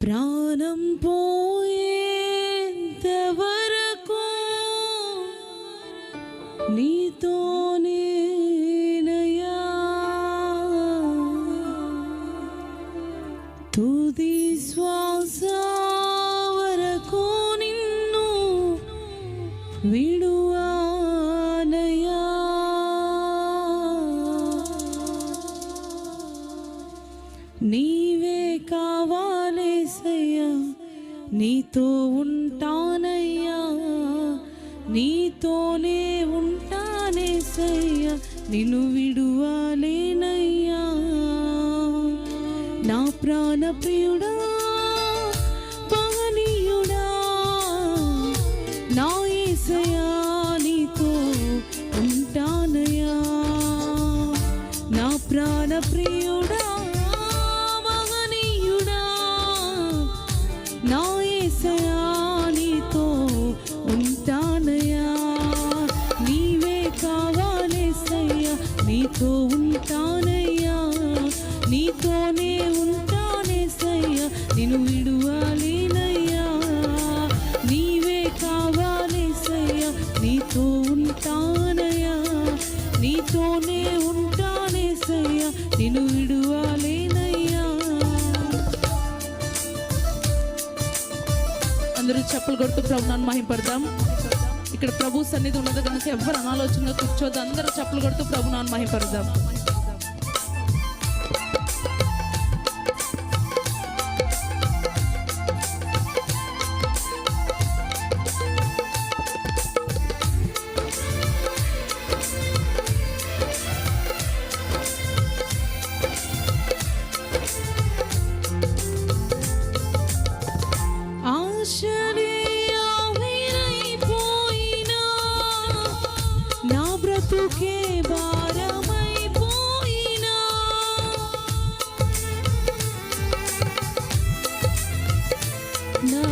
ప్రాణం పోయేంత వరకు నీతోనేనయ్యా, తుది శ్వాస వరకు నిన్ను విడువానయ్యా. నీవే కావాలేసయ్యా, నీతో ఉంటానయ్యా, నీతోనే ఉంటానేసయ్యా, నిన్ను విడువలేనయ్యా. నా ప్రాణ ప్రియుడా, మహనీయుడా, నా యేసయ్యా, నీతో ఉంటానయ్యా. నా ప్రాణ ప్రియుడా, మహనీయుడా, నా యేసయ్యా, నీతో ఉంటానయ్యా. నీవే కావాలేసయ్యా, నీతో ఉంటానయ్యా, నీతోనే ఉంటానేసయ్యా, నిన్ను విడువలేనయ్యా. నీవే కావాలేసయ్యా, నీతో ఉంటానయ్యా, నీతోనే ఉంటానేసయ్యా, నిన్ను విడువలేనయ్యా. అందరూ చప్పలు కొడుతూ ప్రభునాన్ని మహింపడదాం. ఇక్కడ ప్రభు సన్నిధి ఉన్నది కనుక ఎవరు అనాలోచనగా కూర్చోద్దు. అందరూ చప్పలు కొడుతూ ప్రభునాన్ని మహింపడదాం. బ్రతుకే భారమైపోయినా, నా